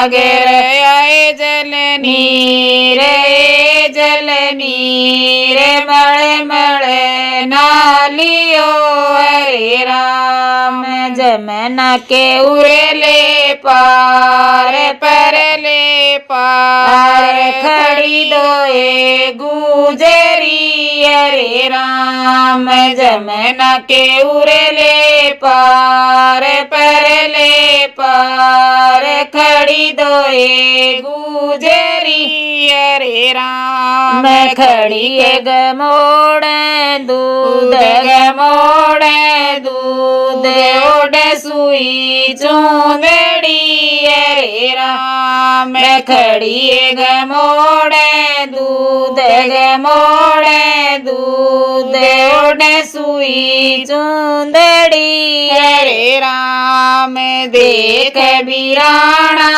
घेर आए जलनी रे मळे मळे नालियो हरे राम जमुना के उरेले पार परले पार खड़ी दोए गुजरी हरे राम जमुना के उरेले पार परले पार खड़ी दोए गुजरी हरे राम खड़ी गमोड़ दूध ओढ़ सुई चूंदड़ी हरे राम खड़ी गमोड़ दूध ओढ़ सुई चूंदड़ी हरे राम देख बिराना